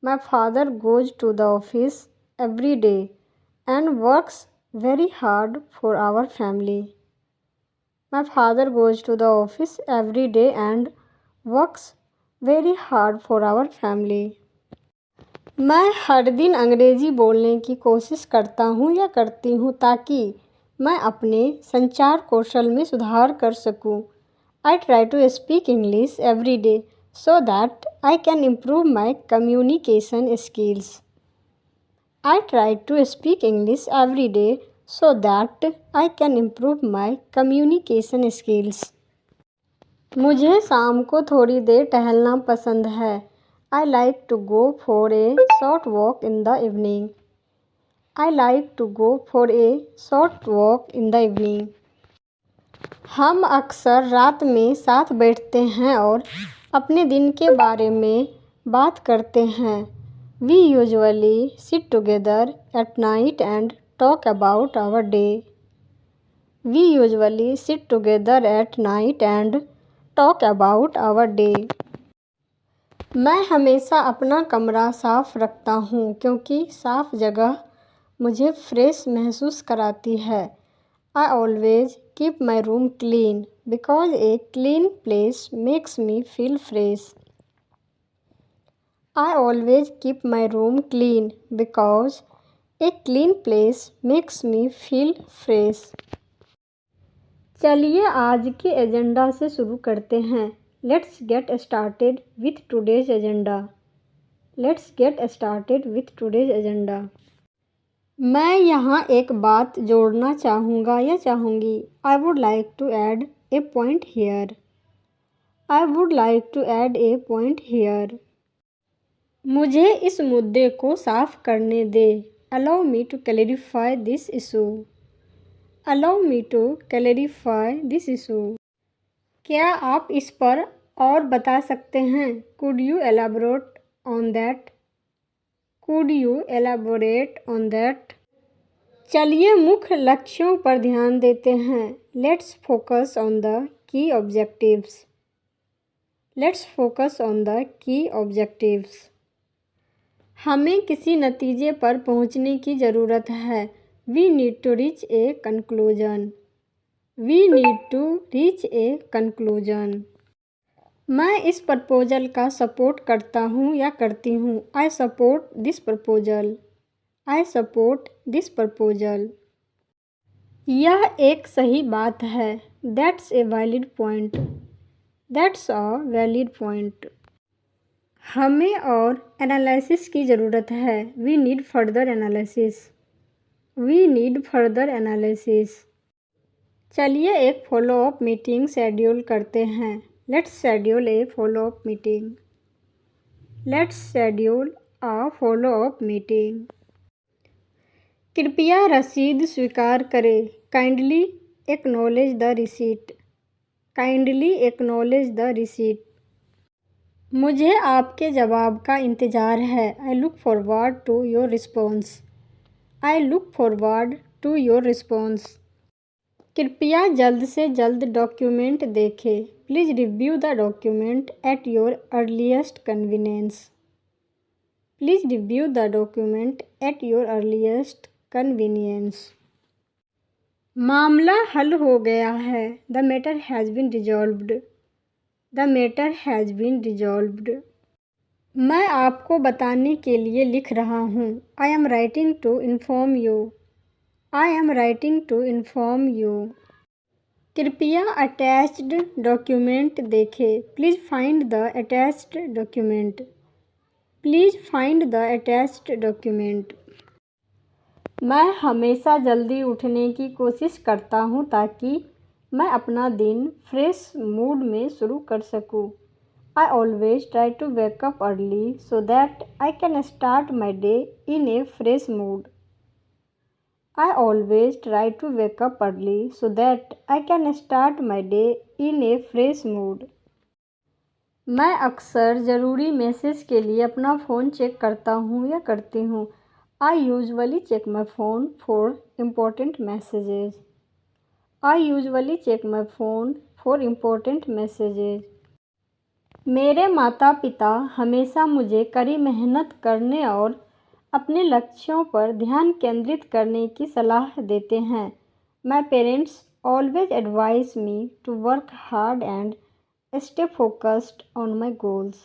My father goes to the office every day and works very hard for our family. My father goes to the office every day and works very hard for our family. मैं हर दिन अंग्रेज़ी बोलने की कोशिश करता हूँ या करती हूँ ताकि मैं अपने संचार कौशल में सुधार कर सकूँ. I try to speak English every day so that I can improve my communication skills. I try to speak English every day so that I can improve my communication skills. मुझे शाम को थोड़ी देर टहलना पसंद है. I like to go for a short walk in the evening. I like to go for a short walk in the evening. हम अक्सर रात में साथ बैठते हैं और अपने दिन के बारे में बात करते हैं. We usually sit together at night and talk about our day. We usually sit together at night and talk about our day. मैं हमेशा अपना कमरा साफ़ रखता हूँ क्योंकि साफ़ जगह मुझे फ्रेश महसूस कराती है. I always keep my room clean because a clean place makes me feel fresh. I always keep my room clean because a clean place makes me feel fresh. चलिए आज के एजेंडा से शुरू करते हैं. Let's get started with today's agenda. Let's get started with today's agenda. मैं यहाँ एक बात जोड़ना चाहूँगा या चाहूँगी. I would like to add a point here. I would like to add a point here. मुझे इस मुद्दे को साफ करने दे. Allow me to clarify this issue. Allow me to clarify this issue. क्या आप इस पर और बता सकते हैं? Could you elaborate on that? Could you elaborate on that? चलिए मुख्य लक्ष्यों पर ध्यान देते हैं. Let's focus on the key objectives. Let's focus on the key objectives. हमें किसी नतीजे पर पहुंचने की ज़रूरत है. We need to reach a conclusion. We need to reach a conclusion. मैं इस प्रपोजल का सपोर्ट करता हूँ या करती हूँ. I support this proposal. I support this proposal. यह एक सही बात है. That's a valid point. That's a valid point. हमें और एनालिसिस की ज़रूरत है. We need further analysis. We need further analysis. चलिए एक फॉलोअप मीटिंग शेड्यूल करते हैं. Let's schedule a follow-up meeting. Let's schedule a follow-up meeting. कृपया रसीद स्वीकार करें. Kindly acknowledge the receipt. Kindly acknowledge the receipt. मुझे आपके जवाब का इंतज़ार है. I look forward to your response. I look forward to your response. कृपया जल्द से जल्द डॉक्यूमेंट देखें. Please review the document at your earliest convenience. Please review the document at your earliest convenience. मामला हल हो गया है. The matter has been resolved. The matter has been resolved. मैं आपको बताने के लिए लिख रहा हूँ. I am writing to inform you. I am writing to inform you. कृपया अटैच्ड डॉक्यूमेंट देखें. Please find the attached document. Please find the attached document. मैं हमेशा जल्दी उठने की कोशिश करता हूँ ताकि मैं अपना दिन फ्रेश मूड में शुरू कर सकूँ. I always try to wake up early so that I can start my day in a fresh mood. I always try to wake up early so that I can start my day in a fresh mood. मैं अक्सर ज़रूरी message के लिए अपना phone check करता हूँ या करती हूँ। I usually check my phone for important messages. I usually check my phone for important messages. मेरे माता पिता हमेशा मुझे कड़ी मेहनत करने और अपने लक्ष्यों पर ध्यान केंद्रित करने की सलाह देते हैं। My parents always advise me to work hard and stay focused on my goals.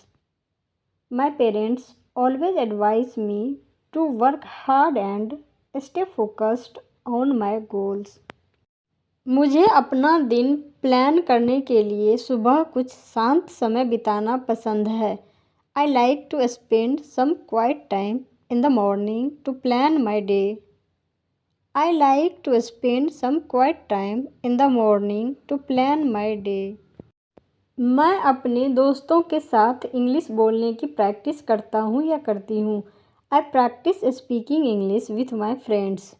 My parents always advise me to work hard and stay focused on my goals. मुझे अपना दिन प्लान करने के लिए सुबह कुछ शांत समय बिताना पसंद है। I like to spend some quiet time in the morning to plan my day. I like to spend some quiet time in the morning to plan my day. मैं अपने दोस्तों के साथ इंग्लिश बोलने की प्रैक्टिस करता हूँ या करती हूँ। I practise speaking English with my friends.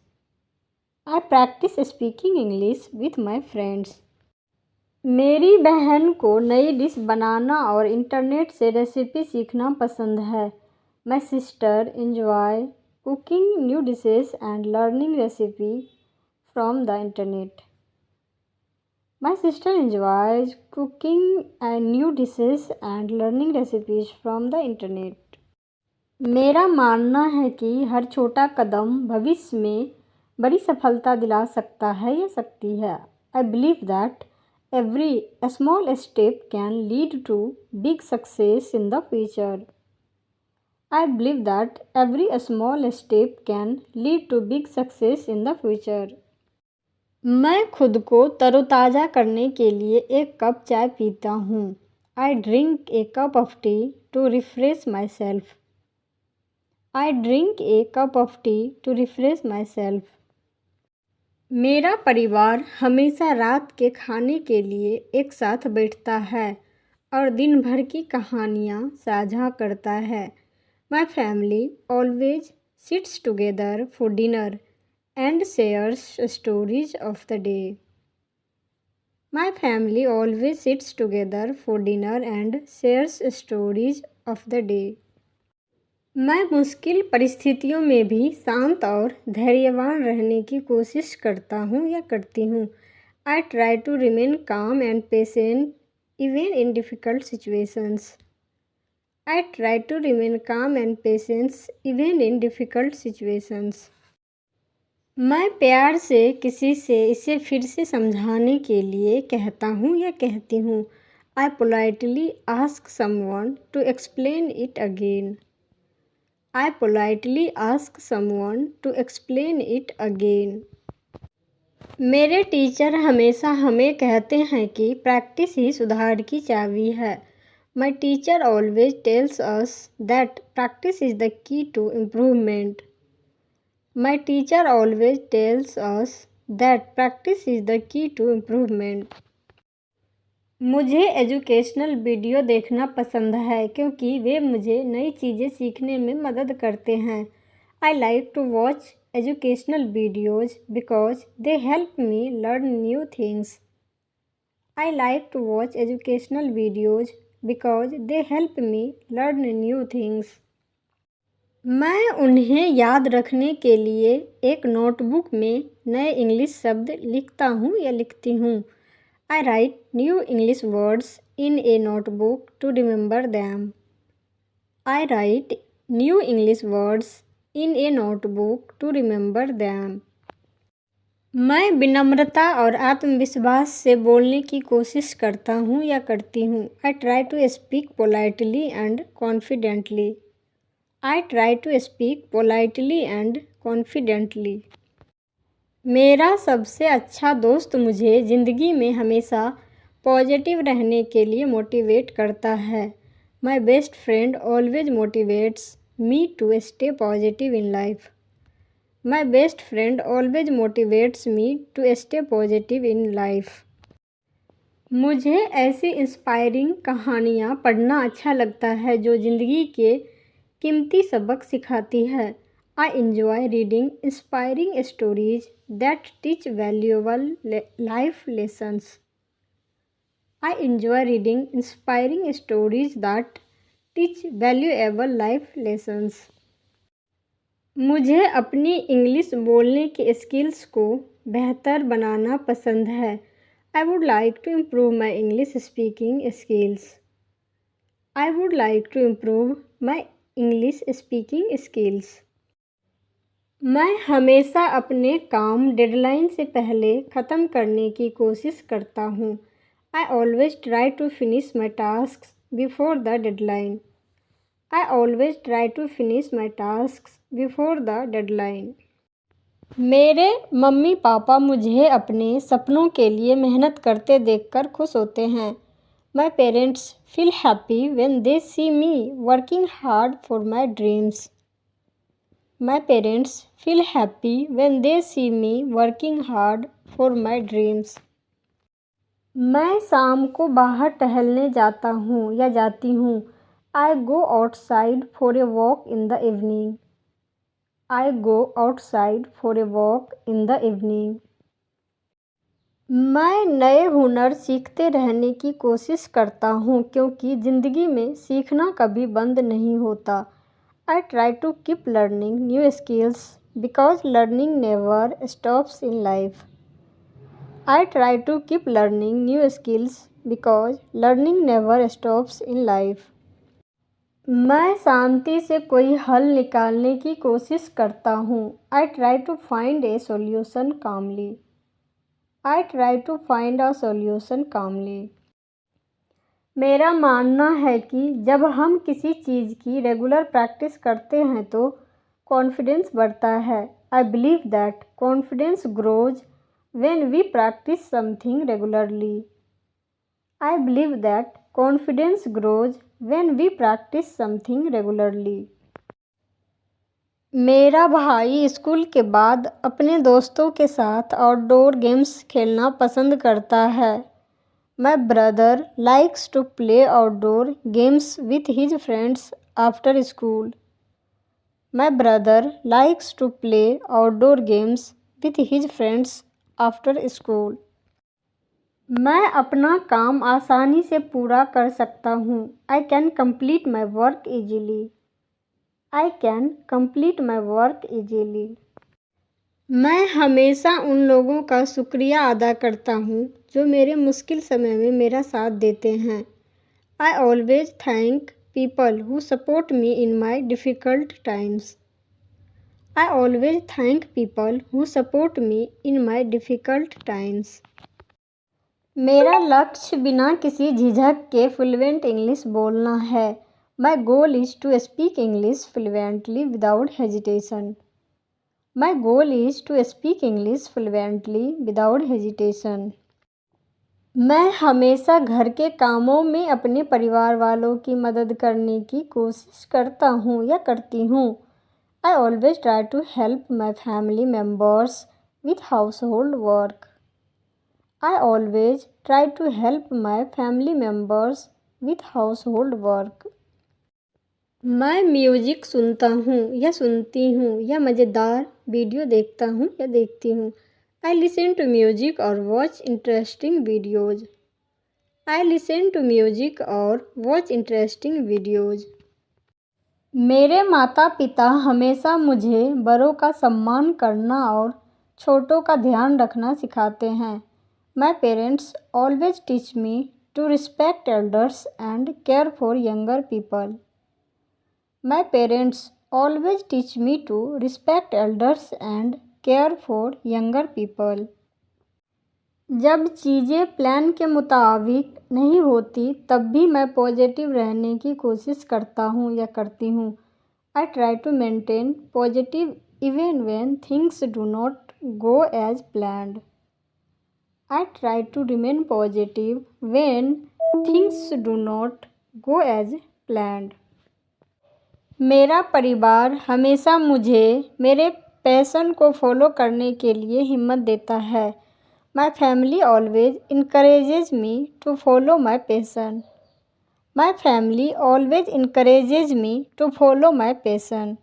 I practise speaking English with my friends. मेरी बहन को नई डिश बनाना और इंटरनेट से रेसिपी सीखना पसंद है। My sister enjoy cooking new dishes and learning recipe from the internet. My sister enjoys cooking new dishes and learning recipes from the internet. मेरा मानना है कि हर छोटा कदम भविष्य में बड़ी सफलता दिला सकता है या सकती है। I believe that every small step can lead to big success in the future. I believe that every small step can lead to big success in the future. मैं खुद को तरोताज़ा करने के लिए एक कप चाय पीता हूँ। I drink a cup of tea to refresh myself. I drink a cup of tea to refresh myself. मेरा परिवार हमेशा रात के खाने के लिए एक साथ बैठता है और दिन भर की कहानियाँ साझा करता है। My family always sits together for dinner and shares stories of the day. My family always sits together for dinner and shares stories of the day. मैं मुश्किल परिस्थितियों में भी शांत और धैर्यवान रहने की कोशिश करता हूँ या करती हूँ। I try to remain calm and patient even in difficult situations. I try to remain calm and patient even in difficult situations. मैं प्यार से किसी से इसे फिर से समझाने के लिए कहता हूँ या कहती हूँ। I politely ask someone to explain it again. I politely ask someone to explain it again. मेरे टीचर हमेशा हमें कहते हैं कि प्रैक्टिस ही सुधार की चाबी है। My teacher always tells us that practice is the key to improvement. My teacher always tells us that practice is the key to improvement. मुझे एजुकेशनल वीडियो देखना पसंद है क्योंकि वे मुझे नई चीज़ें सीखने में मदद करते हैं। I like to watch educational videos because they help me learn new things. I like to watch educational videos because they help me learn new things. मैं उन्हें याद रखने के लिए एक नोटबुक में नए इंग्लिश शब्द लिखता हूँ या लिखती हूँ। I write new English words in a notebook to remember them. I write new English words in a notebook to remember them. मैं विनम्रता और आत्मविश्वास से बोलने की कोशिश करता हूँ या करती हूँ। I try to speak politely and confidently. I try to speak politely and confidently. मेरा सबसे अच्छा दोस्त मुझे ज़िंदगी में हमेशा पॉजिटिव रहने के लिए मोटिवेट करता है। My best friend always motivates me to stay positive in life. My best friend always motivates me to stay positive in life. मुझे ऐसी इंस्पायरिंग कहानियाँ पढ़ना अच्छा लगता है जो ज़िंदगी के कीमती सबक सिखाती है। I enjoy reading inspiring stories that teach valuable life lessons. I enjoy reading inspiring stories that teach valuable life lessons. मुझे अपनी इंग्लिश बोलने के स्किल्स को बेहतर बनाना पसंद है। I would like to improve my English speaking skills. I would like to improve my English speaking skills. मैं हमेशा अपने काम डेडलाइन से पहले ख़त्म करने की कोशिश करता हूँ। I always try to finish my task before the deadline. I always try to finish my tasks before the deadline. मेरे मम्मी पापा मुझे अपने सपनों के लिए मेहनत करते देखकर खुश होते हैं। My parents feel happy when they see me working hard for my dreams. My parents feel happy when they see me working hard for my dreams. मैं शाम को बाहर टहलने जाता हूँ या जाती हूँ। I go outside for a walk in the evening. I go outside for a walk in the evening. मैं नए हुनर सीखते रहने की कोशिश करता हूँ क्योंकि ज़िंदगी में सीखना कभी बंद नहीं होता। I try to keep learning new skills because learning never stops in life. I try to keep learning new skills because learning never stops in life. मैं शांति से कोई हल निकालने की कोशिश करता हूँ। I try to find a solution calmly. I try to find a solution calmly. मेरा मानना है कि जब हम किसी चीज़ की रेगुलर प्रैक्टिस करते हैं तो कॉन्फिडेंस बढ़ता है। I believe that confidence grows when we practice something regularly. I believe that confidence grows when we practice something regularly. मेरा भाई स्कूल के बाद अपने दोस्तों के साथ आउटडोर गेम्स खेलना पसंद करता है। My brother likes to play outdoor games with his friends after school. My brother likes to play outdoor games with his friends after school. मैं अपना काम आसानी से पूरा कर सकता हूँ। I can complete my work easily. I can complete my work easily. मैं हमेशा उन लोगों का शुक्रिया अदा करता हूँ जो मेरे मुश्किल समय में मेरा साथ देते हैं। I always thank people who support me in my difficult times. I always thank people who support me in my difficult times. मेरा लक्ष्य बिना किसी झिझक के फ्लुएंट इंग्लिश बोलना है। My goal is to speak English fluently without hesitation. My goal is to speak English fluently without hesitation. मैं हमेशा घर के कामों में अपने परिवार वालों की मदद करने की कोशिश करता हूँ या करती हूँ। I always try to help my family members with household work. I always try to help my family members with household work. मैं म्यूज़िक सुनता हूँ या सुनती हूँ या मज़ेदार वीडियो देखता हूँ या देखती हूँ। I listen to music or watch interesting videos. I listen to music or watch interesting videos. मेरे माता पिता हमेशा मुझे बड़ों का सम्मान करना और छोटों का ध्यान रखना सिखाते हैं। My parents always teach me to respect elders and care for younger people. My parents always teach me to respect elders and care for younger people. जब चीज़ें प्लान के मुताबिक नहीं होती तब भी मैं पॉजिटिव रहने की कोशिश करता हूँ या करती हूँ। I try to maintain positive even when things do not go as planned. I try to remain positive when things do not go as planned. मेरा परिवार हमेशा मुझे मेरे पैशन को फॉलो करने के लिए हिम्मत देता है। My family always encourages me to follow my passion. My family always encourages me to follow my passion.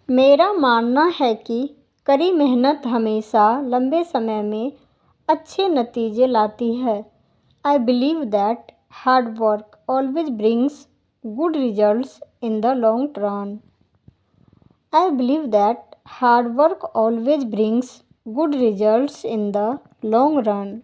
मेरा मानना है कि कड़ी मेहनत हमेशा लंबे समय में अच्छे नतीजे लाती है। I believe that hard work always brings good results in the long run. I believe that hard work always brings good results in the long run.